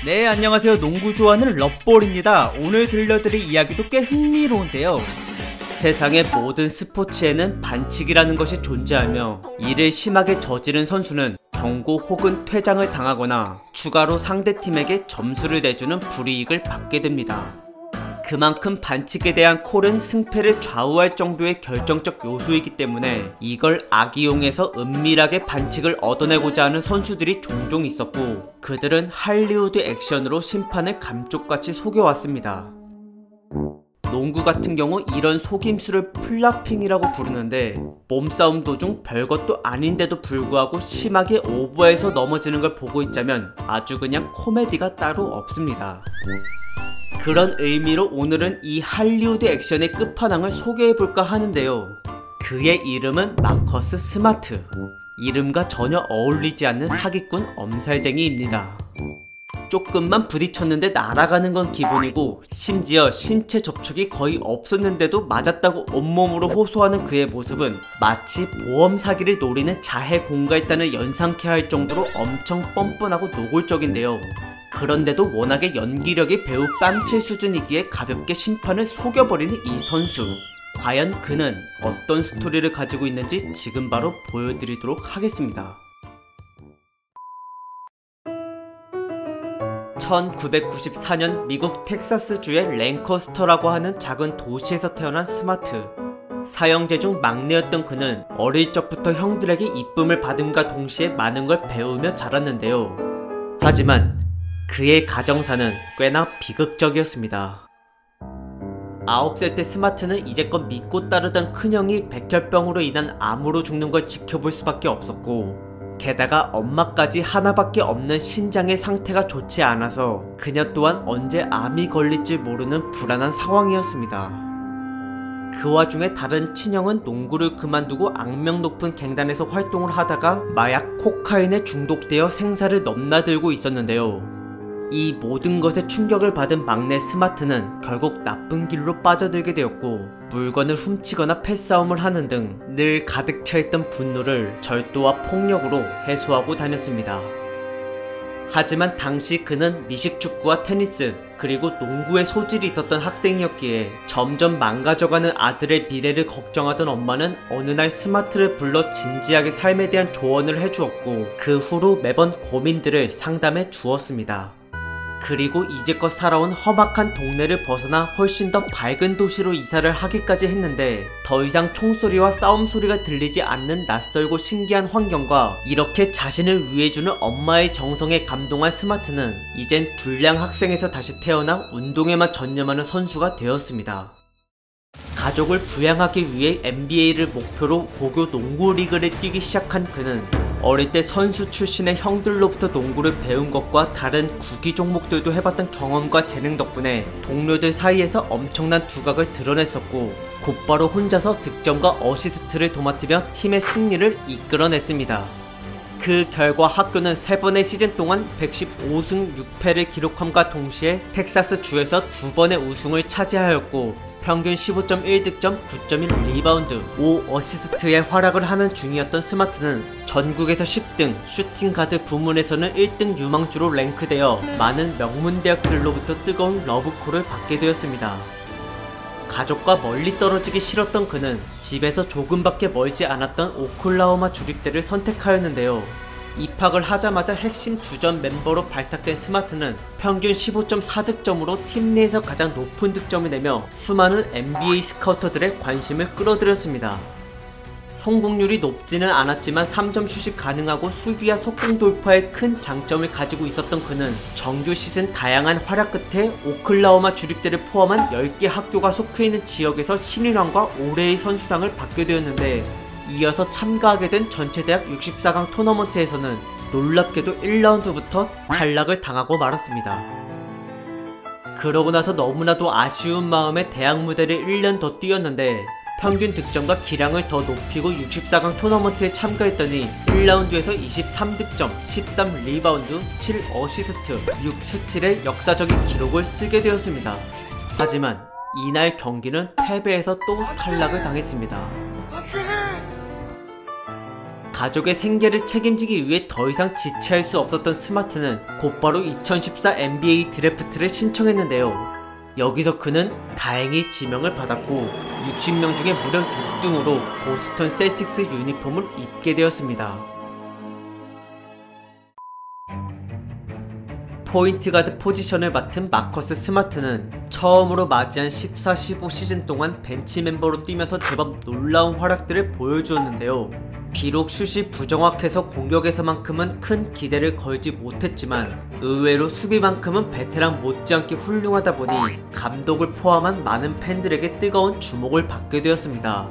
네, 안녕하세요. 농구 좋아하는 럿볼입니다. 오늘 들려드릴 이야기도 꽤 흥미로운데요. 세상의 모든 스포츠에는 반칙이라는 것이 존재하며 이를 심하게 저지른 선수는 경고 혹은 퇴장을 당하거나 추가로 상대팀에게 점수를 내주는 불이익을 받게 됩니다. 그만큼 반칙에 대한 콜은 승패를 좌우할 정도의 결정적 요소이기 때문에 이걸 악이용해서 은밀하게 반칙을 얻어내고자 하는 선수들이 종종 있었고, 그들은 할리우드 액션으로 심판을 감쪽같이 속여왔습니다. 농구 같은 경우 이런 속임수를 플라핑이라고 부르는데, 몸싸움 도중 별것도 아닌데도 불구하고 심하게 오버해서 넘어지는 걸 보고 있자면 아주 그냥 코미디가 따로 없습니다. 그런 의미로 오늘은 이 할리우드 액션의 끝판왕을 소개해볼까 하는데요. 그의 이름은 마커스 스마트. 이름과 전혀 어울리지 않는 사기꾼 엄살쟁이입니다. 조금만 부딪혔는데 날아가는 건 기본이고, 심지어 신체 접촉이 거의 없었는데도 맞았다고 온몸으로 호소하는 그의 모습은 마치 보험 사기를 노리는 자해 공갈단을 연상케 할 정도로 엄청 뻔뻔하고 노골적인데요. 그런데도 워낙에 연기력이 배우 뺨칠 수준이기에 가볍게 심판을 속여버리는 이 선수. 과연 그는 어떤 스토리를 가지고 있는지 지금 바로 보여드리도록 하겠습니다. 1994년 미국 텍사스주의 랭커스터라고 하는 작은 도시에서 태어난 스마트. 사형제 중 막내였던 그는 어릴 적부터 형들에게 이쁨을 받음과 동시에 많은 걸 배우며 자랐는데요. 하지만 그의 가정사는 꽤나 비극적이었습니다. 9살 때 스마트는 이제껏 믿고 따르던 큰형이 백혈병으로 인한 암으로 죽는 걸 지켜볼 수밖에 없었고, 게다가 엄마까지 하나밖에 없는 신장의 상태가 좋지 않아서 그녀 또한 언제 암이 걸릴지 모르는 불안한 상황이었습니다. 그 와중에 다른 친형은 농구를 그만두고 악명 높은 갱단에서 활동을 하다가 마약 코카인에 중독되어 생사를 넘나들고 있었는데요. 이 모든 것에 충격을 받은 막내 스마트는 결국 나쁜 길로 빠져들게 되었고, 물건을 훔치거나 패싸움을 하는 등 늘 가득 차있던 분노를 절도와 폭력으로 해소하고 다녔습니다. 하지만 당시 그는 미식축구와 테니스 그리고 농구에 소질이 있었던 학생이었기에 점점 망가져가는 아들의 미래를 걱정하던 엄마는 어느 날 스마트를 불러 진지하게 삶에 대한 조언을 해주었고, 그 후로 매번 고민들을 상담해 주었습니다. 그리고 이제껏 살아온 험악한 동네를 벗어나 훨씬 더 밝은 도시로 이사를 하기까지 했는데, 더 이상 총소리와 싸움 소리가 들리지 않는 낯설고 신기한 환경과 이렇게 자신을 위해주는 엄마의 정성에 감동한 스마트는 이젠 불량 학생에서 다시 태어나 운동에만 전념하는 선수가 되었습니다. 가족을 부양하기 위해 NBA를 목표로 고교 농구 리그를 뛰기 시작한 그는 어릴 때 선수 출신의 형들로부터 농구를 배운 것과 다른 구기 종목들도 해봤던 경험과 재능 덕분에 동료들 사이에서 엄청난 두각을 드러냈었고, 곧바로 혼자서 득점과 어시스트를 도맡으며 팀의 승리를 이끌어냈습니다. 그 결과 학교는 3번의 시즌 동안 115승 6패를 기록함과 동시에 텍사스 주에서 2번의 우승을 차지하였고, 평균 15.1득점, 9.1 리바운드, 5어시스트의 활약을 하는 중이었던 스마트는 전국에서 10등, 슈팅가드 부문에서는 1등 유망주로 랭크되어 많은 명문대학들로부터 뜨거운 러브콜을 받게 되었습니다. 가족과 멀리 떨어지기 싫었던 그는 집에서 조금밖에 멀지 않았던 오클라호마 주립대를 선택하였는데요. 입학을 하자마자 핵심 주전 멤버로 발탁된 스마트는 평균 15.4득점으로 팀 내에서 가장 높은 득점을 내며 수많은 NBA 스카우터들의 관심을 끌어들였습니다. 성공률이 높지는 않았지만 3점 슛이 가능하고 수비와 속공 돌파에 큰 장점을 가지고 있었던 그는 정규 시즌 다양한 활약 끝에 오클라호마 주립대를 포함한 10개 학교가 속해있는 지역에서 신인왕과 올해의 선수상을 받게 되었는데, 이어서 참가하게 된 전체대학 64강 토너먼트에서는 놀랍게도 1라운드부터 탈락을 당하고 말았습니다. 그러고 나서 너무나도 아쉬운 마음에 대학 무대를 1년 더 뛰었는데, 평균 득점과 기량을 더 높이고 64강 토너먼트에 참가했더니 1라운드에서 23득점, 13리바운드, 7어시스트, 6스틸의 역사적인 기록을 쓰게 되었습니다. 하지만 이날 경기는 패배해서 또 탈락을 당했습니다. 가족의 생계를 책임지기 위해 더 이상 지체할 수 없었던 스마트는 곧바로 2014 NBA 드래프트를 신청했는데요. 여기서 그는 다행히 지명을 받았고 60명 중에 무려 6등으로 보스턴 셀틱스 유니폼을 입게 되었습니다. 포인트 가드 포지션을 맡은 마커스 스마트는 처음으로 맞이한 14-15 시즌 동안 벤치 멤버로 뛰면서 제법 놀라운 활약들을 보여주었는데요. 비록 슛이 부정확해서 공격에서만큼은 큰 기대를 걸지 못했지만 의외로 수비만큼은 베테랑 못지않게 훌륭하다 보니 감독을 포함한 많은 팬들에게 뜨거운 주목을 받게 되었습니다.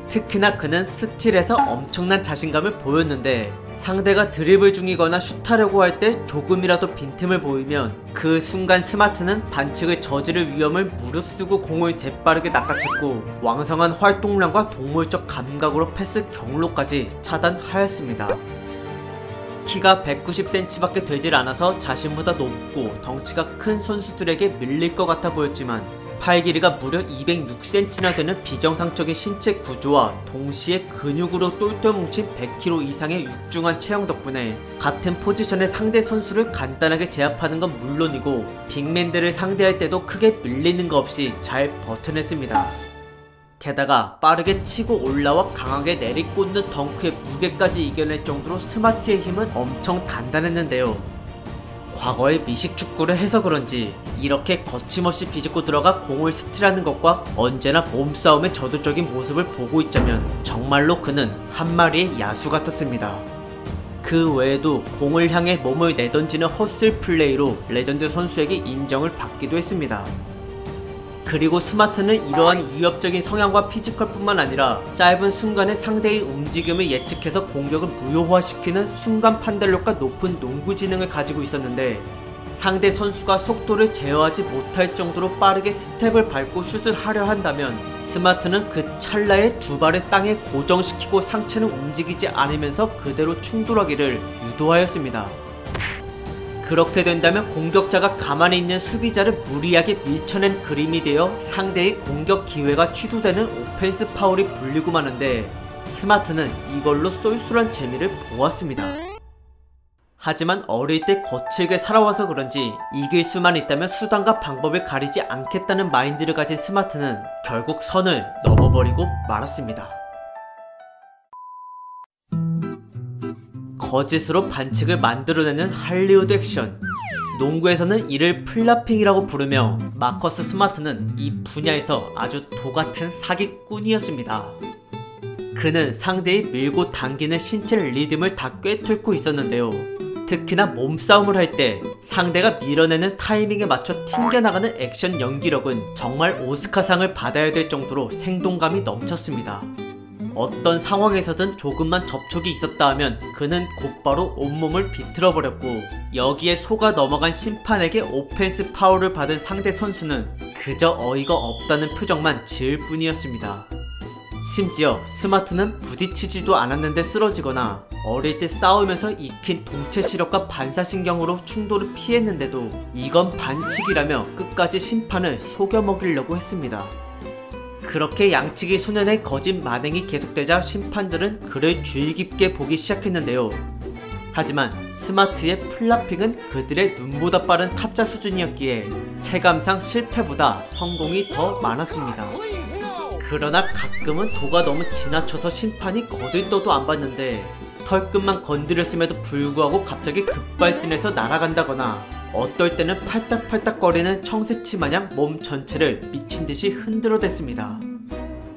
특히나 그는 스틸에서 엄청난 자신감을 보였는데 상대가 드리블 중이거나 슛하려고 할 때 조금이라도 빈틈을 보이면 그 순간 스마트는 반칙을 저지를 위험을 무릅쓰고 공을 재빠르게 낚아챘고 왕성한 활동량과 동물적 감각으로 패스 경로까지 차단하였습니다. 키가 190cm밖에 되질 않아서 자신보다 높고 덩치가 큰 선수들에게 밀릴 것 같아 보였지만 팔 길이가 무려 206cm나 되는 비정상적인 신체 구조와 동시에 근육으로 똘똘 뭉친 100kg 이상의 육중한 체형 덕분에 같은 포지션의 상대 선수를 간단하게 제압하는 건 물론이고 빅맨들을 상대할 때도 크게 밀리는 거 없이 잘 버텨냈습니다. 게다가 빠르게 치고 올라와 강하게 내리꽂는 덩크의 무게까지 이겨낼 정도로 스마트의 힘은 엄청 단단했는데요. 과거에 미식축구를 해서 그런지 이렇게 거침없이 비집고 들어가 공을 스틸하는 것과 언제나 몸싸움의 저돌적인 모습을 보고 있자면 정말로 그는 한 마리의 야수 같았습니다. 그 외에도 공을 향해 몸을 내던지는 헛슬 플레이로 레전드 선수에게 인정을 받기도 했습니다. 그리고 스마트는 이러한 위협적인 성향과 피지컬 뿐만 아니라 짧은 순간에 상대의 움직임을 예측해서 공격을 무효화시키는 순간 판단력과 높은 농구 지능을 가지고 있었는데 상대 선수가 속도를 제어하지 못할 정도로 빠르게 스텝을 밟고 슛을 하려 한다면 스마트는 그 찰나에 두 발을 땅에 고정시키고 상체는 움직이지 않으면서 그대로 충돌하기를 유도하였습니다. 그렇게 된다면 공격자가 가만히 있는 수비자를 무리하게 밀쳐낸 그림이 되어 상대의 공격 기회가 취소되는 오펜스 파울이 불리고 마는데 스마트는 이걸로 쏠쏠한 재미를 보았습니다. 하지만 어릴 때 거칠게 살아와서 그런지 이길 수만 있다면 수단과 방법을 가리지 않겠다는 마인드를 가진 스마트는 결국 선을 넘어버리고 말았습니다. 거짓으로 반칙을 만들어내는 할리우드 액션. 농구에서는 이를 플라핑이라고 부르며 마커스 스마트는 이 분야에서 아주 도같은 사기꾼이었습니다. 그는 상대의 밀고 당기는 신체 리듬을 다 꿰뚫고 있었는데요. 특히나 몸싸움을 할 때 상대가 밀어내는 타이밍에 맞춰 튕겨나가는 액션 연기력은 정말 오스카상을 받아야 될 정도로 생동감이 넘쳤습니다. 어떤 상황에서든 조금만 접촉이 있었다 하면 그는 곧바로 온몸을 비틀어버렸고 여기에 속아 넘어간 심판에게 오펜스 파울을 받은 상대 선수는 그저 어이가 없다는 표정만 지을 뿐이었습니다. 심지어 스마트는 부딪히지도 않았는데 쓰러지거나 어릴 때 싸우면서 익힌 동체 시력과 반사신경으로 충돌을 피했는데도 이건 반칙이라며 끝까지 심판을 속여먹이려고 했습니다. 그렇게 양측이 소년의 거짓 만행이 계속되자 심판들은 그를 주의 깊게 보기 시작했는데요. 하지만 스마트의 플라핑은 그들의 눈보다 빠른 타짜 수준이었기에 체감상 실패보다 성공이 더 많았습니다. 그러나 가끔은 도가 너무 지나쳐서 심판이 거들떠도 안 봤는데 털끝만 건드렸음에도 불구하고 갑자기 급발진해서 날아간다거나 어떨 때는 팔딱팔딱거리는 청새치 마냥 몸 전체를 미친듯이 흔들어댔습니다.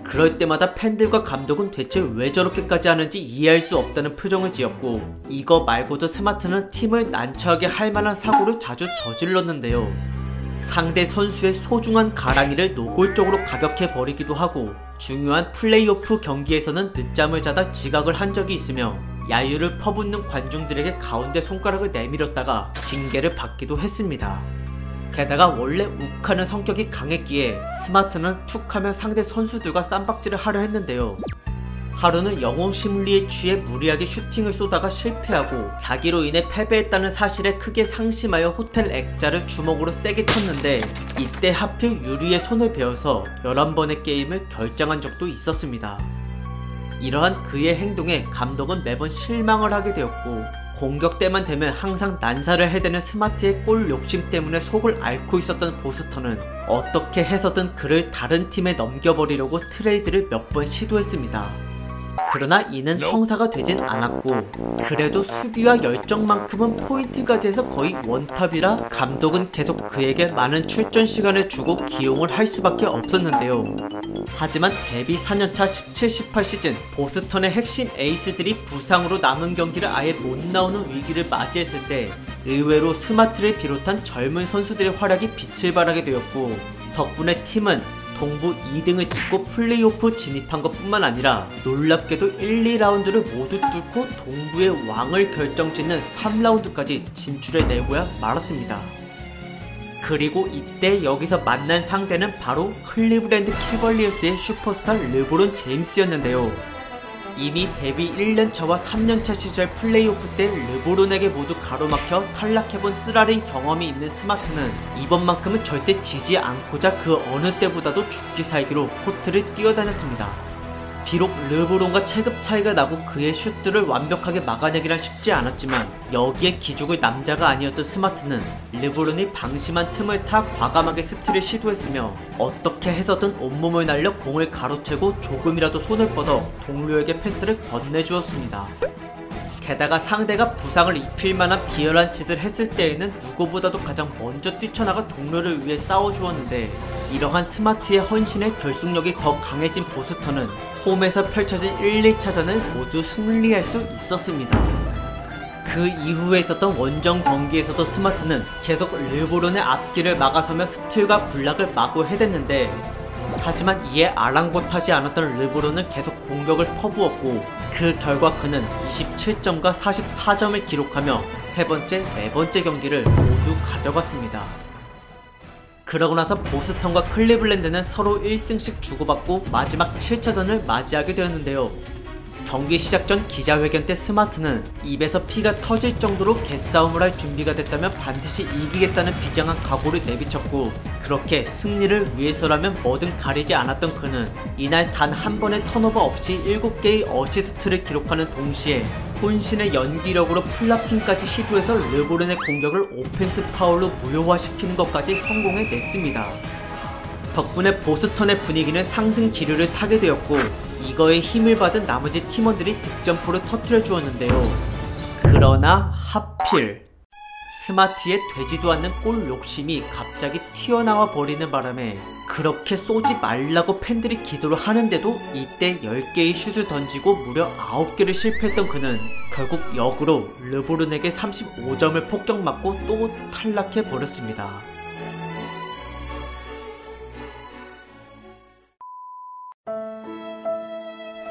그럴 때마다 팬들과 감독은 대체 왜 저렇게까지 하는지 이해할 수 없다는 표정을 지었고 이거 말고도 스마트는 팀을 난처하게 할 만한 사고를 자주 저질렀는데요. 상대 선수의 소중한 가랑이를 노골적으로 가격해버리기도 하고 중요한 플레이오프 경기에서는 늦잠을 자다 지각을 한 적이 있으며 야유를 퍼붓는 관중들에게 가운데 손가락을 내밀었다가 징계를 받기도 했습니다. 게다가 원래 욱하는 성격이 강했기에 스마트는 툭하면 상대 선수들과 쌈박질을 하려 했는데요. 하루는 영웅 심리에 취해 무리하게 슈팅을 쏘다가 실패하고 자기로 인해 패배했다는 사실에 크게 상심하여 호텔 액자를 주먹으로 세게 쳤는데 이때 하필 유리에 손을 베어서 11번의 게임을 결장한 적도 있었습니다. 이러한 그의 행동에 감독은 매번 실망을 하게 되었고, 공격 때만 되면 항상 난사를 해대는 스마트의 골 욕심 때문에 속을 앓고 있었던 보스턴은 어떻게 해서든 그를 다른 팀에 넘겨버리려고 트레이드를 몇 번 시도했습니다. 그러나 이는 성사가 되진 않았고, 그래도 수비와 열정만큼은 포인트 가드에서 거의 원탑이라 감독은 계속 그에게 많은 출전 시간을 주고 기용을 할 수밖에 없었는데요. 하지만 데뷔 4년차 17-18 시즌 보스턴의 핵심 에이스들이 부상으로 남은 경기를 아예 못 나오는 위기를 맞이했을 때 의외로 스마트를 비롯한 젊은 선수들의 활약이 빛을 발하게 되었고, 덕분에 팀은 동부 2등을 찍고 플레이오프 진입한 것 뿐만 아니라 놀랍게도 1, 2라운드를 모두 뚫고 동부의 왕을 결정짓는 3라운드까지 진출해내고야 말았습니다. 그리고 이때 여기서 만난 상대는 바로 클리브랜드 캐벌리어스의 슈퍼스타 르브론 제임스였는데요. 이미 데뷔 1년차와 3년차 시절 플레이오프 때 르브론에게 모두 가로막혀 탈락해본 쓰라린 경험이 있는 스마트는 이번만큼은 절대 지지 않고자 그 어느 때보다도 죽기 살기로 코트를 뛰어다녔습니다. 비록 르브론과 체급 차이가 나고 그의 슛들을 완벽하게 막아내기란 쉽지 않았지만, 여기에 기죽을 남자가 아니었던 스마트는 르브론이 방심한 틈을 타 과감하게 스틸을 시도했으며, 어떻게 해서든 온몸을 날려 공을 가로채고 조금이라도 손을 뻗어 동료에게 패스를 건네주었습니다. 게다가 상대가 부상을 입힐 만한 비열한 짓을 했을 때에는 누구보다도 가장 먼저 뛰쳐나가 동료를 위해 싸워주었는데, 이러한 스마트의 헌신에 결속력이 더 강해진 보스턴은 홈에서 펼쳐진 1, 2차전을 모두 승리할 수 있었습니다. 그 이후에 있었던 원정 경기에서도 스마트는 계속 르브론의 앞길을 막아서며 스틸과 블락을 마구해댔는데, 하지만 이에 아랑곳하지 않았던 르브론은 계속 공격을 퍼부었고, 그 결과 그는 27점과 44점을 기록하며 세 번째, 네 번째 경기를 모두 가져갔습니다. 그러고 나서 보스턴과 클리블랜드는 서로 1승씩 주고받고 마지막 7차전을 맞이하게 되었는데요. 경기 시작 전 기자회견 때 스마트는 입에서 피가 터질 정도로 개싸움을 할 준비가 됐다면 반드시 이기겠다는 비장한 각오를 내비쳤고, 그렇게 승리를 위해서라면 뭐든 가리지 않았던 그는 이날 단 한 번의 턴오버 없이 7개의 어시스트를 기록하는 동시에 혼신의 연기력으로 플라핑까지 시도해서 르브론의 공격을 오펜스 파울로 무효화시키는 것까지 성공해냈습니다. 덕분에 보스턴의 분위기는 상승 기류를 타게 되었고, 이거에 힘을 받은 나머지 팀원들이 득점포를 터뜨려 주었는데요. 그러나 하필 스마트의 되지도 않는 골 욕심이 갑자기 튀어나와 버리는 바람에 그렇게 쏘지 말라고 팬들이 기도를 하는데도 이때 10개의 슛을 던지고 무려 9개를 실패했던 그는 결국 역으로 르브론에게 35점을 폭격맞고 또 탈락해 버렸습니다.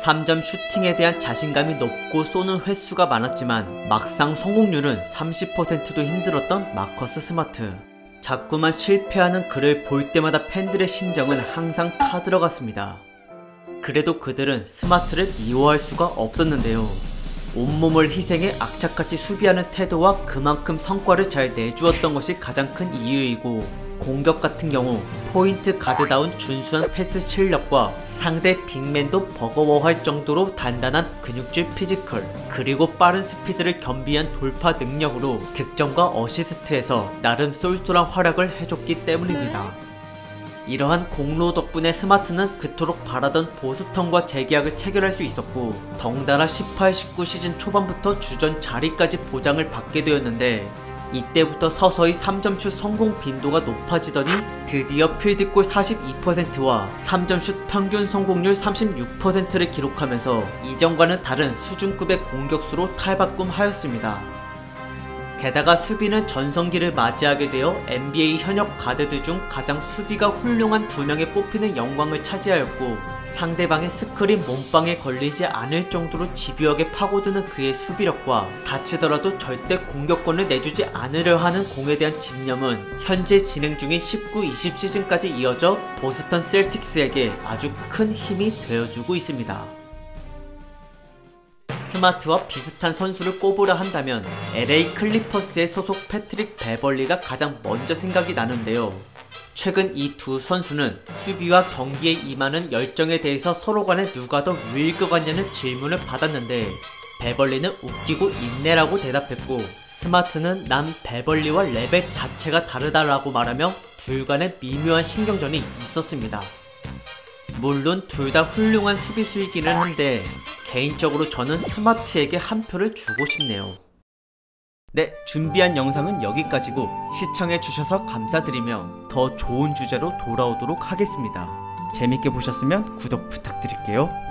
(3점) 슈팅에 대한 자신감이 높고 쏘는 횟수가 많았지만 막상 성공률은 30%도 힘들었던 마커스 스마트. 자꾸만 실패하는 그를 볼 때마다 팬들의 심정은 항상 타들어갔습니다. 그래도 그들은 스마트를 미워할 수가 없었는데요. 온몸을 희생해 악착같이 수비하는 태도와 그만큼 성과를 잘 내주었던 것이 가장 큰 이유이고, 공격 같은 경우 포인트 가드다운 준수한 패스 실력과 상대 빅맨도 버거워할 정도로 단단한 근육질 피지컬, 그리고 빠른 스피드를 겸비한 돌파 능력으로 득점과 어시스트에서 나름 쏠쏠한 활약을 해줬기 때문입니다. 이러한 공로 덕분에 스마트는 그토록 바라던 보스턴과 재계약을 체결할 수 있었고, 덩달아 18-19 시즌 초반부터 주전 자리까지 보장을 받게 되었는데, 이때부터 서서히 3점슛 성공 빈도가 높아지더니 드디어 필드골 42%와 3점슛 평균 성공률 36%를 기록하면서 이전과는 다른 수준급의 공격수로 탈바꿈하였습니다. 게다가 수비는 전성기를 맞이하게 되어 NBA 현역 가드들 중 가장 수비가 훌륭한 2명에 뽑히는 영광을 차지하였고, 상대방의 스크린 몸빵에 걸리지 않을 정도로 집요하게 파고드는 그의 수비력과 다치더라도 절대 공격권을 내주지 않으려 하는 공에 대한 집념은 현재 진행 중인 19-20 시즌까지 이어져 보스턴 셀틱스에게 아주 큰 힘이 되어주고 있습니다. 스마트와 비슷한 선수를 꼽으라 한다면 LA 클리퍼스의 소속 패트릭 베벌리가 가장 먼저 생각이 나는데요. 최근 이 두 선수는 수비와 경기에 임하는 열정에 대해서 서로 간에 누가 더 위일 것 같냐는 질문을 받았는데 베벌리는 웃기고 있네라고 대답했고 스마트는 난 베벌리와 레벨 자체가 다르다라고 말하며 둘 간의 미묘한 신경전이 있었습니다. 물론 둘 다 훌륭한 수비수이기는 한데 개인적으로 저는 스마트에게 한 표를 주고 싶네요. 네, 준비한 영상은 여기까지고 시청해주셔서 감사드리며 더 좋은 주제로 돌아오도록 하겠습니다. 재밌게 보셨으면 구독 부탁드릴게요.